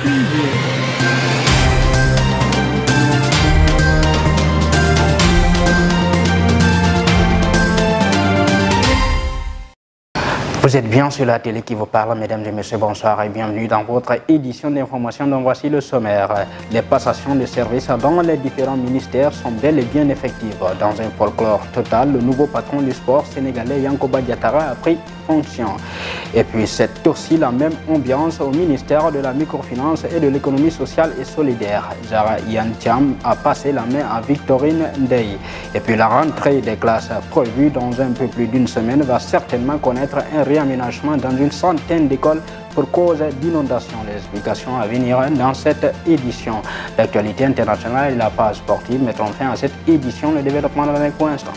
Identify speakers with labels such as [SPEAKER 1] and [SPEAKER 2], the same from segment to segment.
[SPEAKER 1] Vous êtes bien sur la télé qui vous parle, mesdames et messieurs, bonsoir et bienvenue dans votre édition d'information dont voici le sommaire. Les passations de services dans les différents ministères sont bel et bien effectives. Dans un folklore total, le nouveau patron du sport sénégalais Yankoba Diattara a pris fonction. Et puis c'est aussi la même ambiance au ministère de la microfinance et de l'économie sociale et solidaire. Zahra Iyane Thiam a passé la main à Victorine Ndeye. Et puis la rentrée des classes prévue dans un peu plus d'une semaine va certainement connaître un réaménagement dans une centaine d'écoles pour cause d'inondation. Les explications à venir dans cette édition. L'actualité internationale et la page sportive mettront fin à cette édition. Le développement dans un instant.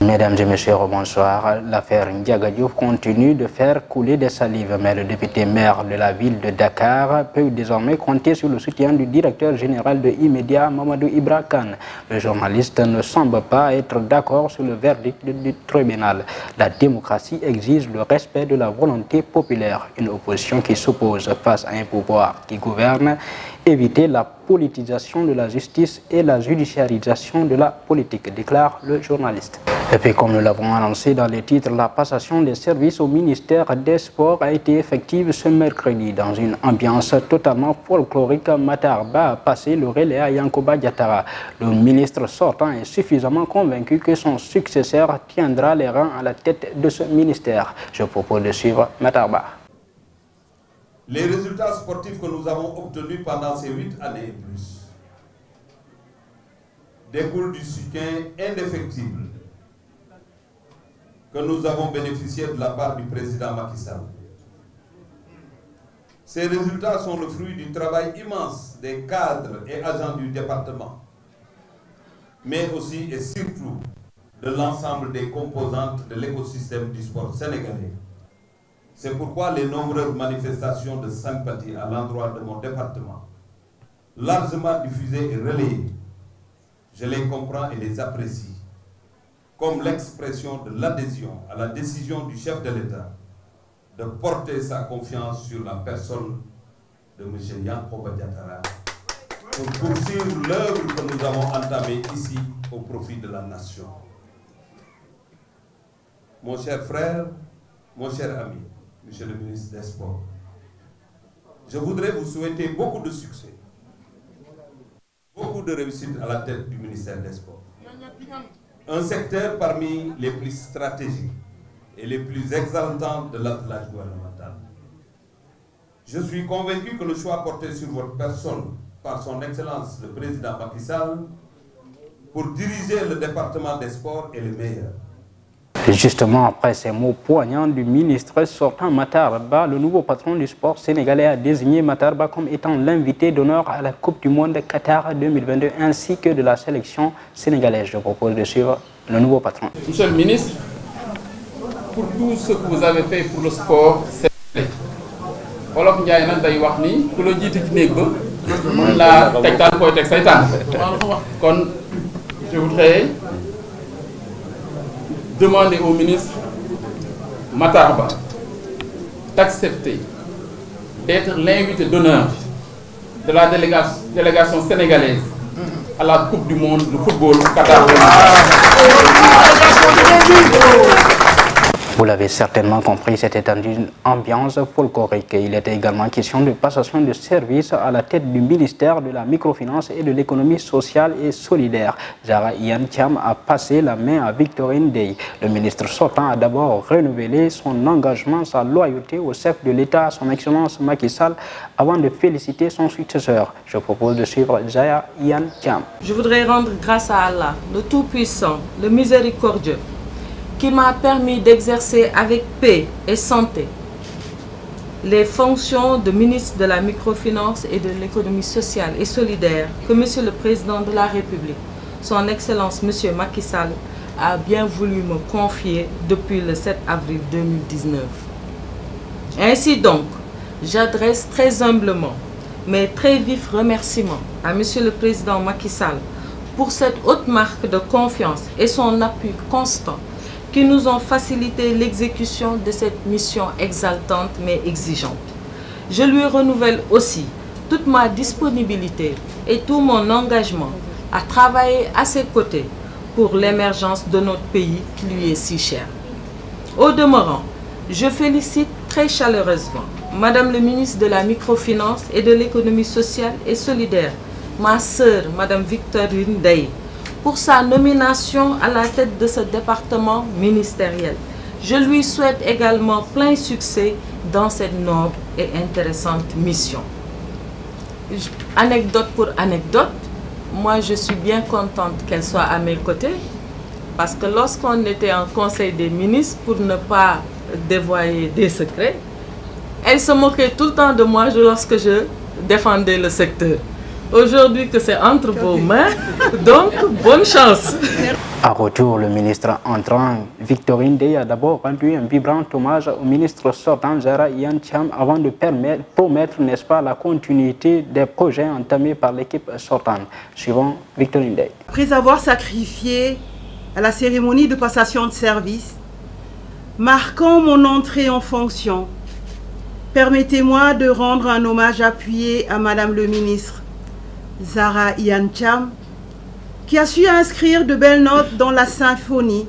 [SPEAKER 1] Mesdames et messieurs, bonsoir. L'affaire Ndiaga Diouf continue de faire couler des salives, mais le député maire de la ville de Dakar peut désormais compter sur le soutien du directeur général de Immédiat, Mamadou Ibra Kane. Le journaliste ne semble pas être d'accord sur le verdict du tribunal. La démocratie exige le respect de la volonté populaire. Une opposition qui s'oppose face à un pouvoir qui gouverne, éviter la politisation de la justice et la judiciarisation de la politique, déclare le journaliste. Et puis comme nous l'avons annoncé dans les titres, la passation des services au ministère des Sports a été effective ce mercredi. Dans une ambiance totalement folklorique, Matar Ba a passé le relais à Yankoba Diattara. Le ministre sortant est suffisamment convaincu que son successeur tiendra les rangs à la tête de ce ministère. Je propose de suivre Matar Ba.
[SPEAKER 2] Les résultats sportifs que nous avons obtenus pendant ces 8 années et plus découlent du soutien indéfectible que nous avons bénéficié de la part du président Macky Sall. Ces résultats sont le fruit du travail immense des cadres et agents du département, mais aussi et surtout de l'ensemble des composantes de l'écosystème du sport sénégalais. C'est pourquoi les nombreuses manifestations de sympathie à l'endroit de mon département, largement diffusées et relayées, je les comprends et les apprécie, comme l'expression de l'adhésion à la décision du chef de l'État de porter sa confiance sur la personne de M. Yankoba Diattara pour poursuivre l'œuvre que nous avons entamée ici au profit de la nation. Mon cher frère, mon cher ami, Monsieur le ministre des Sports, je voudrais vous souhaiter beaucoup de succès, beaucoup de réussite à la tête du ministère des Sports. Un secteur parmi les plus stratégiques et les plus exaltants de l'attelage gouvernemental. Je suis convaincu que le choix porté sur votre personne par son Excellence le Président Macky Sall pour diriger le département des Sports est le meilleur.
[SPEAKER 1] Justement, après ces mots poignants du ministre sortant Matar Ba, le nouveau patron du sport sénégalais a désigné Matar Ba comme étant l'invité d'honneur à la Coupe du Monde Qatar 2022 ainsi que de la sélection sénégalaise. Je propose de suivre le nouveau patron.
[SPEAKER 3] Monsieur le ministre, pour tout ce que vous avez fait pour le sport sénégalais, Wolof Njaay nag day wax ni ku la jiite ci néeg ba mën laa teg tànk koy teg say tànk. Kon je voudrais demander au ministre Matar Ba d'accepter d'être l'invité d'honneur de la délégation sénégalaise à la Coupe du Monde de football Qatar.
[SPEAKER 1] Vous l'avez certainement compris, c'était une ambiance folklorique. Il était également question de passation de service à la tête du ministère de la microfinance et de l'économie sociale et solidaire. Zahra Iyane Thiam a passé la main à Victorine Ndeye. Le ministre sortant a d'abord renouvelé son engagement, sa loyauté au chef de l'État, son Excellence Macky Sall, avant de féliciter son successeur. Je propose de suivre Zahra Iyane Thiam.
[SPEAKER 4] Je voudrais rendre grâce à Allah, le Tout-Puissant, le Miséricordieux, qui m'a permis d'exercer avec paix et santé les fonctions de ministre de la microfinance et de l'économie sociale et solidaire que Monsieur le Président de la République, son Excellence Monsieur Macky Sall, a bien voulu me confier depuis le 7 avril 2019. Ainsi donc, j'adresse très humblement mes très vifs remerciements à Monsieur le Président Macky Sall pour cette haute marque de confiance et son appui constant qui nous ont facilité l'exécution de cette mission exaltante mais exigeante. Je lui renouvelle aussi toute ma disponibilité et tout mon engagement à travailler à ses côtés pour l'émergence de notre pays qui lui est si cher. Au demeurant, je félicite très chaleureusement Madame le ministre de la Microfinance et de l'Économie sociale et solidaire, ma sœur, Madame Victorine Ndeye, pour sa nomination à la tête de ce département ministériel. Je lui souhaite également plein succès dans cette noble et intéressante mission. Anecdote pour anecdote, moi je suis bien contente qu'elle soit à mes côtés, parce que lorsqu'on était en conseil des ministres, pour ne pas dévoiler des secrets, elle se moquait tout le temps de moi lorsque je défendais le secteur. Aujourd'hui que c'est entre vos mains, donc bonne chance.
[SPEAKER 1] À retour, le ministre entrant, Victorine Ndeye, a d'abord rendu un vibrant hommage au ministre sortant Zahra Iyane Thiam avant de promettre, n'est-ce pas, la continuité des projets entamés par l'équipe sortante. Suivant Victorine Ndeye.
[SPEAKER 5] Après avoir sacrifié à la cérémonie de passation de service, marquant mon entrée en fonction, permettez-moi de rendre un hommage appuyé à Madame le ministre Zahra Iyane Thiam, qui a su inscrire de belles notes dans la symphonie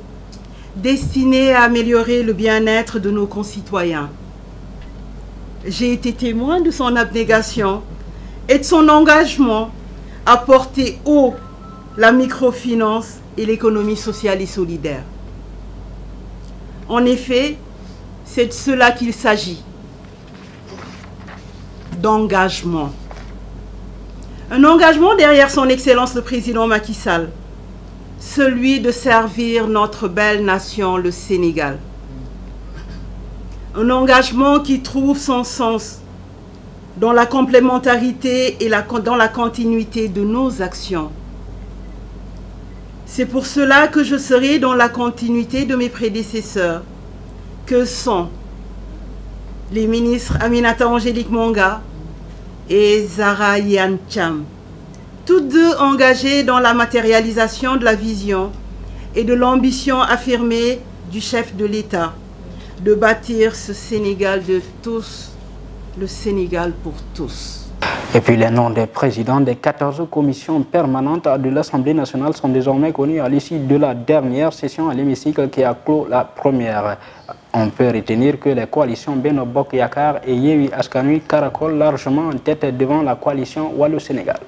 [SPEAKER 5] destinée à améliorer le bien-être de nos concitoyens. J'ai été témoin de son abnégation et de son engagement à porter haut la microfinance et l'économie sociale et solidaire. En effet, c'est de cela qu'il s'agit, d'engagement. Un engagement derrière son Excellence le Président Macky Sall, celui de servir notre belle nation, le Sénégal. Un engagement qui trouve son sens dans la complémentarité et dans la continuité de nos actions. C'est pour cela que je serai dans la continuité de mes prédécesseurs, que sont les ministres Aminata Angélique Monga et Zahra Iyane Thiam, toutes deux engagées dans la matérialisation de la vision et de l'ambition affirmée du chef de l'État de bâtir ce Sénégal de tous, le Sénégal pour tous.
[SPEAKER 1] Et puis les noms des présidents des 14 commissions permanentes de l'Assemblée nationale sont désormais connus à l'issue de la dernière session à l'hémicycle qui a clos la première. On peut retenir que les coalitions Benno Bokk Yakaar et Yewwi Askan Wi caracolent largement en tête devant la coalition Wallu-Sénégal.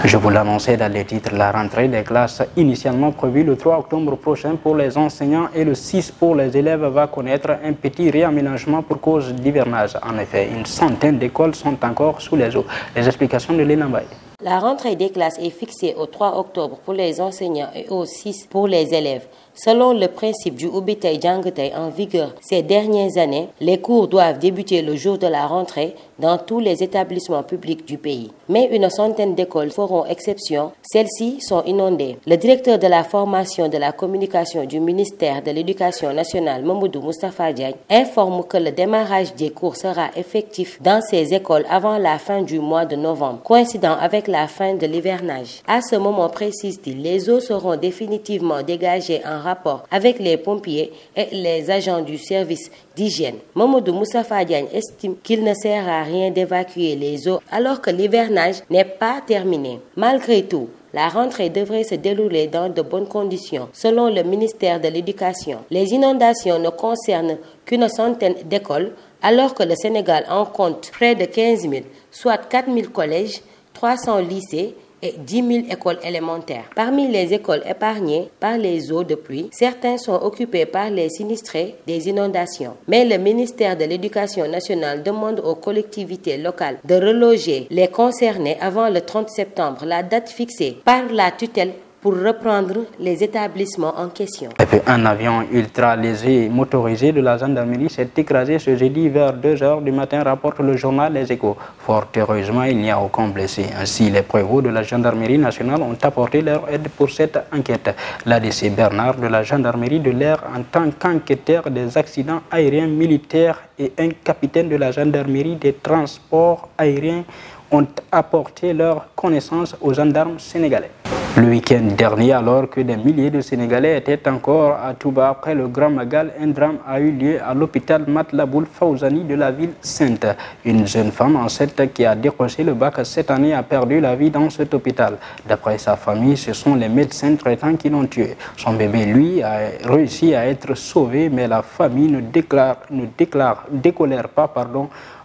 [SPEAKER 1] Je vous l'annonçais dans les titres, la rentrée des classes initialement prévue le 3 octobre prochain pour les enseignants et le 6 pour les élèves va connaître un petit réaménagement pour cause d'hivernage. En effet, une centaine d'écoles sont encore sous les eaux. Les explications de Léna Mbaye.
[SPEAKER 6] La rentrée des classes est fixée au 3 octobre pour les enseignants et au 6 pour les élèves. Selon le principe du Ubbi Tay Jàng Tay en vigueur ces dernières années, les cours doivent débuter le jour de la rentrée dans tous les établissements publics du pays. Mais une centaine d'écoles feront exception, celles-ci sont inondées. Le directeur de la formation de la communication du ministère de l'Éducation nationale, Mamadou Moustapha Diagne, informe que le démarrage des cours sera effectif dans ces écoles avant la fin du mois de novembre, coïncidant avec la fin de l'hivernage. À ce moment, précise-t-il, les eaux seront définitivement dégagées en rapport avec les pompiers et les agents du service d'hygiène. Mamadou Moustapha Diagne estime qu'il ne sert à rien d'évacuer les eaux alors que l'hivernage n'est pas terminé. Malgré tout, la rentrée devrait se dérouler dans de bonnes conditions, selon le ministère de l'Éducation. Les inondations ne concernent qu'une centaine d'écoles, alors que le Sénégal en compte près de 15 000, soit 4 000 collèges, 300 lycées et 10 000 écoles élémentaires. Parmi les écoles épargnées par les eaux de pluie, certains sont occupés par les sinistrés des inondations. Mais le ministère de l'Éducation nationale demande aux collectivités locales de reloger les concernés avant le 30 septembre, la date fixée par la tutelle pour reprendre les établissements en question. Et
[SPEAKER 1] puis un avion ultra léger motorisé de la gendarmerie s'est écrasé ce jeudi vers 2 h du matin, rapporte le journal Les Échos. Fort heureusement, il n'y a aucun blessé. Ainsi, les prévôts de la gendarmerie nationale ont apporté leur aide pour cette enquête. L'ADC Bernard de la gendarmerie de l'air en tant qu'enquêteur des accidents aériens militaires et un capitaine de la gendarmerie des transports aériens ont apporté leur connaissance aux gendarmes sénégalais. Le week-end dernier, alors que des milliers de Sénégalais étaient encore à Touba après le Grand Magal, un drame a eu lieu à l'hôpital Matlaboul Fawzani de la ville sainte. Une jeune femme enceinte qui a décroché le bac cette année a perdu la vie dans cet hôpital. D'après sa famille, ce sont les médecins traitants qui l'ont tué. Son bébé, lui, a réussi à être sauvé, mais la famille ne décolère pas.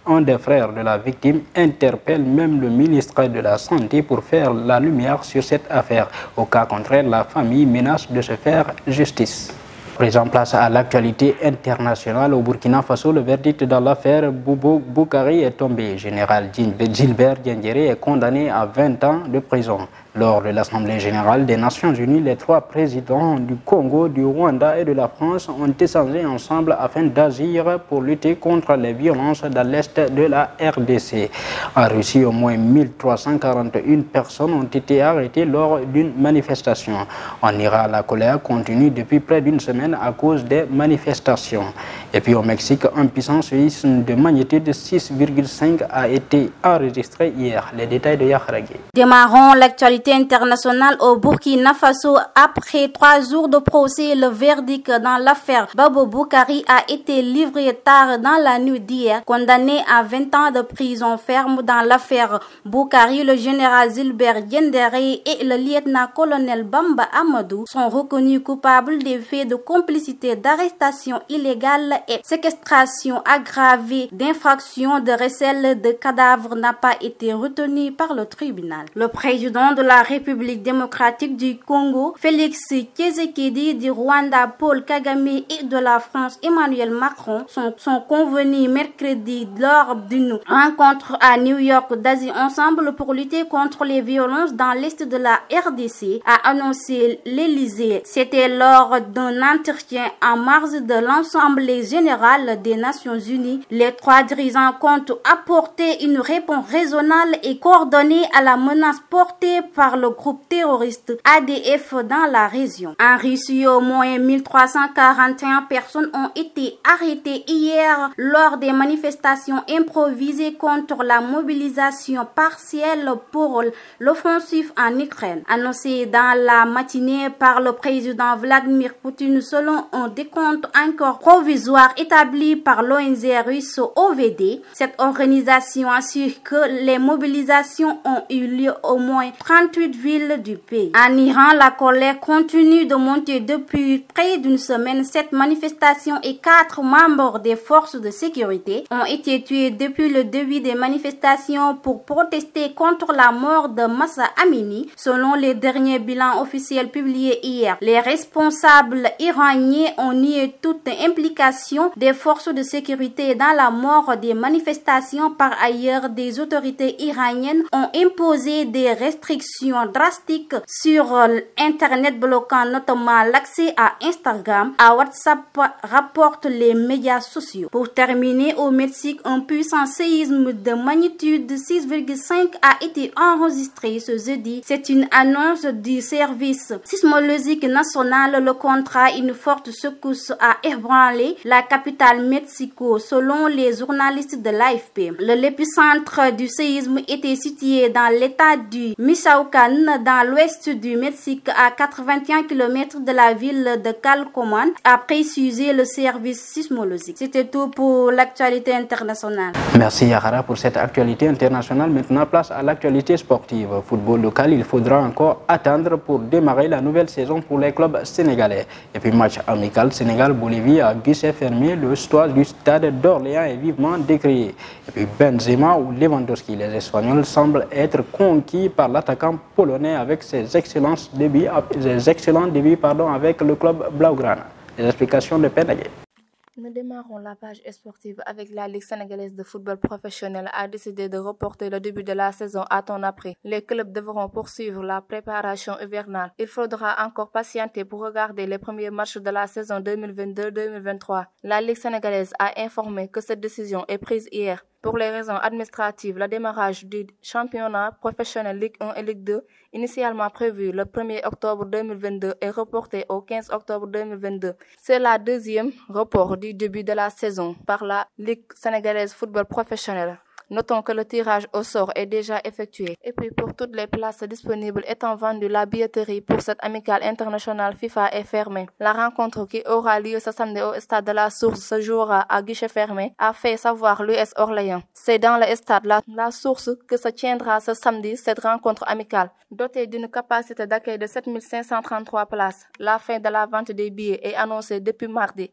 [SPEAKER 1] Un des frères de la victime interpelle même le ministre de la Santé pour faire la lumière sur cette affaire. Au cas contraire, la famille menace de se faire justice. Présent place à l'actualité internationale au Burkina Faso, le verdict dans l'affaire Boubou Boukari est tombé. Général Gilbert Diendéré est condamné à 20 ans de prison. Lors de l'Assemblée générale des Nations unies, les 3 présidents du Congo, du Rwanda et de la France ont échangé ensemble afin d'agir pour lutter contre les violences dans l'est de la RDC. En Russie, au moins 1341 personnes ont été arrêtées lors d'une manifestation. En Iran, la colère continue depuis près d'une semaine à cause des manifestations. Et puis au Mexique, un puissant séisme de magnitude 6,5 a été enregistré hier. Les détails de Yaharagui.
[SPEAKER 7] Démarrons l'actualité internationale au Burkina Faso. Après 3 jours de procès, le verdict dans l'affaire Boubou Boukari a été livré tard dans la nuit d'hier. Condamné à 20 ans de prison ferme dans l'affaire Boukari, le général Gilbert Diendéré et le lieutenant-colonel Bamba Amadou sont reconnus coupables des faits de complicité, d'arrestation illégale et séquestration aggravée d'infraction de recel de cadavres n'a pas été retenu par le tribunal. Le président de la République démocratique du Congo, Félix Tshisekedi, du Rwanda, Paul Kagame et de la France, Emmanuel Macron, sont convenus mercredi lors d'une rencontre à New York d'Asie ensemble pour lutter contre les violences dans l'est de la RDC, a annoncé l'Élysée. C'était lors d'un entretien en mars de l'Assemblée générale des Nations unies. Les 3 dirigeants comptent apporter une réponse raisonnable et coordonnée à la menace portée par le groupe terroriste ADF dans la région. En Russie, au moins 1341 personnes ont été arrêtées hier lors des manifestations improvisées contre la mobilisation partielle pour l'offensive en Ukraine. Annoncé dans la matinée par le président Vladimir Poutine selon un décompte encore provisoire établi par l'ONG russe OVD. Cette organisation assure que les mobilisations ont eu lieu au moins 38 villes du pays. En Iran, la colère continue de monter depuis près d'une semaine. 7 manifestations et 4 membres des forces de sécurité ont été tués depuis le début des manifestations pour protester contre la mort de Mahsa Amini. Selon les derniers bilans officiels publiés hier, les responsables iraniens ont nié toute implication des forces de sécurité dans la mort des manifestations. Par ailleurs, des autorités iraniennes ont imposé des restrictions drastiques sur Internet, bloquant notamment l'accès à Instagram, à WhatsApp, rapportent les médias sociaux. Pour terminer, au Mexique, un puissant séisme de magnitude 6,5 a été enregistré ce jeudi. C'est une annonce du service sismologique national. Le contrat, une forte secousse a ébranlé la capitale Mexico, selon les journalistes de l'AFP. L'épicentre du séisme était situé dans l'état du Michoacán, dans l'ouest du Mexique, à 81 km de la ville de Calcoman, a précisé le service sismologique. C'était tout pour l'actualité internationale.
[SPEAKER 1] Merci Yahara pour cette actualité internationale. Maintenant, place à l'actualité sportive. Football local, il faudra encore attendre pour démarrer la nouvelle saison pour les clubs sénégalais. Et puis match amical Sénégal-Bolivie à guichet fermé, le histoire du stade d'Orléans est vivement décrié. Et puis Benzema ou Lewandowski, les Espagnols semblent être conquis par l'attaquant polonais avec ses excellents débuts avec le club Blaugrana. Les explications de Pénagué.
[SPEAKER 8] Nous démarrons la page sportive avec la Ligue sénégalaise de football professionnel a décidé de reporter le début de la saison à temps après. Les clubs devront poursuivre la préparation hivernale. Il faudra encore patienter pour regarder les premiers matchs de la saison 2022-2023. La Ligue sénégalaise a informé que cette décision est prise hier. Pour les raisons administratives, le démarrage du championnat professionnel Ligue 1 et Ligue 2, initialement prévu le 1er octobre 2022, est reporté au 15 octobre 2022. C'est la deuxième report du début de la saison par la Ligue sénégalaise football professionnel. Notons que le tirage au sort est déjà effectué. Et puis pour toutes les places disponibles étant vendues, la billetterie pour cette amicale internationale FIFA est fermée. La rencontre qui aura lieu ce samedi au stade de la Source se jouera à guichet fermé, a fait savoir l'US Orléans. C'est dans le stade la Source que se tiendra ce samedi cette rencontre amicale. Dotée d'une capacité d'accueil de 7533 places, la fin de la vente des billets est annoncée depuis mardi.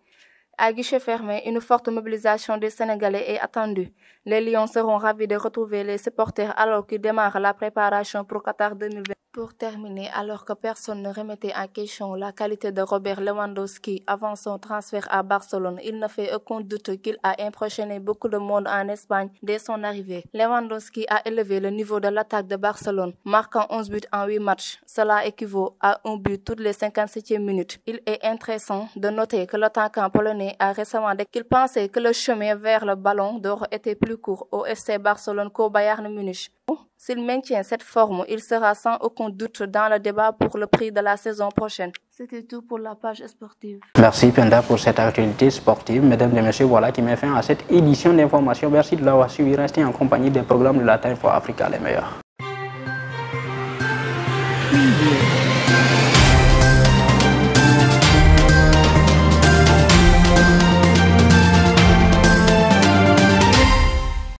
[SPEAKER 8] À guichet fermé, une forte mobilisation des Sénégalais est attendue. Les Lions seront ravis de retrouver les supporters alors qu'ils démarrent la préparation pour Qatar 2020. Pour terminer, alors que personne ne remettait en question la qualité de Robert Lewandowski avant son transfert à Barcelone, il ne fait aucun doute qu'il a impressionné beaucoup de monde en Espagne dès son arrivée. Lewandowski a élevé le niveau de l'attaque de Barcelone, marquant 11 buts en 8 matchs. Cela équivaut à un but toutes les 57e minutes. Il est intéressant de noter que l'attaquant polonais a récemment dit qu'il pensait que le chemin vers le ballon d'or était plus court au FC Barcelone qu'au Bayern Munich. S'il maintient cette forme, il sera sans aucun doute dans le débat pour le prix de la saison prochaine. C'était tout pour la page sportive.
[SPEAKER 1] Merci Penda pour cette actualité sportive. Mesdames et messieurs, voilà qui met fin à cette édition d'information. Merci de l'avoir suivi. Restez en compagnie des programmes de la Time for Africa les meilleurs.